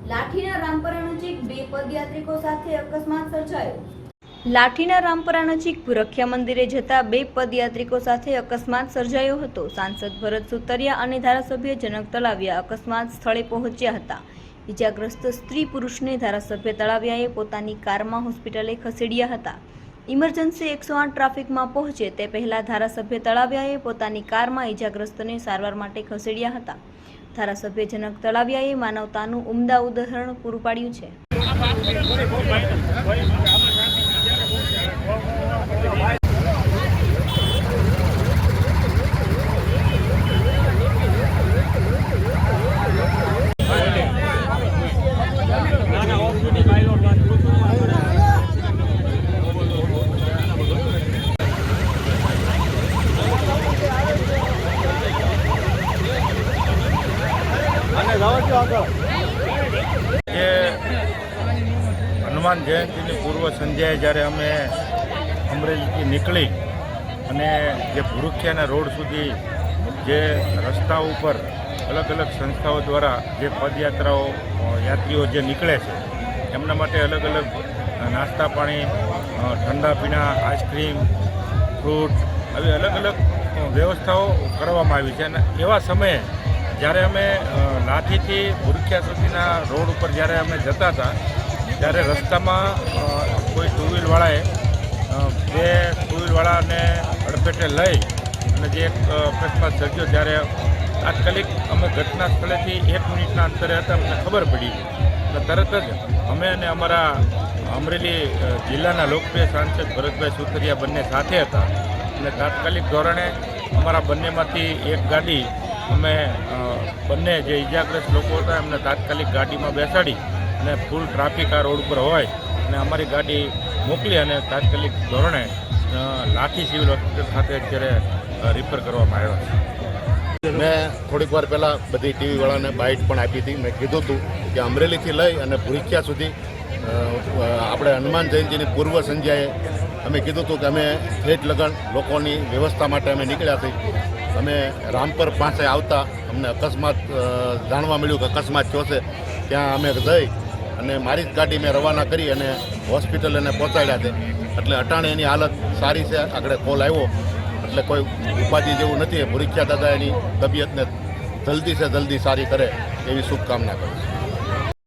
લાઠીના રામપરા નજીક બે પદયાત્રિકો સાથે અકસ્માત સર્જાયો। લાઠીના રામપરા નજીક ભૂરખિયા મંદિરે જતા બે પદયાત્રિકો સાથે અકસ્માત સર્જાયો હતો। સાંસદ ભરત સુતરિયા અને ધારાસભ્ય જનક તળાવિયા અકસ્માત સ્થળે પહોંચ્યા હતા। ઇજાગ્રસ્ત સ્ત્રી પુરુષને ધારાસભ્ય તળાવિયાએ પોતાની કારમાં હોસ્પિટલે ખસેડ્યા હતા। ઇમરજન્સી 108 ટ્રાફિકમાં પહોંચે તે પહેલા ધારાસભ્ય તળાવિયાએ પોતાની કારમાં ઇજાગ્રસ્તને સારવાર માટે ખસેડ્યા હતા। ધારાસભ્ય જનક તળાવિયાએ માનવતાનું ઉમદા ઉદાહરણ પૂરું પાડ્યું છે। હનુમાન જયંતીની પૂર્વ સંધ્યાએ જ્યારે અમે અમરેલીથી નીકળી અને જે ભૂરખિયાના રોડ સુધી જે રસ્તા ઉપર અલગ અલગ સંસ્થાઓ દ્વારા જે પદયાત્રાઓ યાત્રીઓ જે નીકળે છે એમના માટે અલગ અલગ નાસ્તા પાણી, ઠંડા પીણા, આઈસ્ક્રીમ, ફ્રૂટ આવી અલગ અલગ વ્યવસ્થાઓ કરવામાં આવી છે। અને એવા સમયે જ્યારે અમે લાઠીથી ભૂરખિયા સુધીના રોડ ઉપર જ્યારે અમે જતા હતા ત્યારે રસ્તામાં કોઈ ટુ વ્હીલવાળાએ બે ટુ વ્હીલવાળાને અડફેટે લઈ અને જે એક અકસ્માત સર્જ્યો ત્યારે તાત્કાલિક અમે ઘટના સ્થળેથી 1 મિનિટના અંતરે હતા, અમને ખબર પડી અને તરત જ અમે અને અમારા અમરેલી જિલ્લાના લોકપ્રિય સાંસદ ભરતભાઈ સુતરિયા બંને સાથે હતા અને તાત્કાલિક ધોરણે અમારા બંનેમાંથી એક ગાડી અમે બંને જે ઇજાગ્રસ્ત લોકો હતા એમને તાત્કાલિક ગાડીમાં બેસાડી અને ફૂલ ટ્રાફિક આ રોડ ઉપર હોય અને અમારી ગાડી મોકલી અને તાત્કાલિક ધોરણે લાઠી સિવિલ હોસ્પિટલ ખાતે અત્યારે રિફર કરવામાં આવ્યા છે। મેં થોડીક વાર પહેલાં બધી ટીવીવાળાને બાઇટ પણ આપી હતી। મેં કીધું હતું કે અમરેલીથી લઈ અને ભૂરખિયા સુધી આપણે હનુમાન જયંતીની પૂર્વ સંધ્યાએ અમે કીધું હતું કે અમે ઠેઠ લગન લોકોની વ્યવસ્થા માટે અમે નીકળ્યા હતી। અમે રામપર પાસે આવતા અમને અકસ્માત જાણવા મળ્યું કે અકસ્માત થયો છે। ત્યાં અમે જઈ અને મારી જ ગાડી મેં રવાના કરી અને હોસ્પિટલ એને પહોંચાડ્યા છે। એટલે અટાણે એની હાલત સારી છે। આગળ કોલ આવ્યો એટલે કોઈ ઉપાધિ જેવું નથી। ભૂરખિયા દાદા એની તબિયતને જલ્દી સારી કરે એવી શુભકામના કરું છું।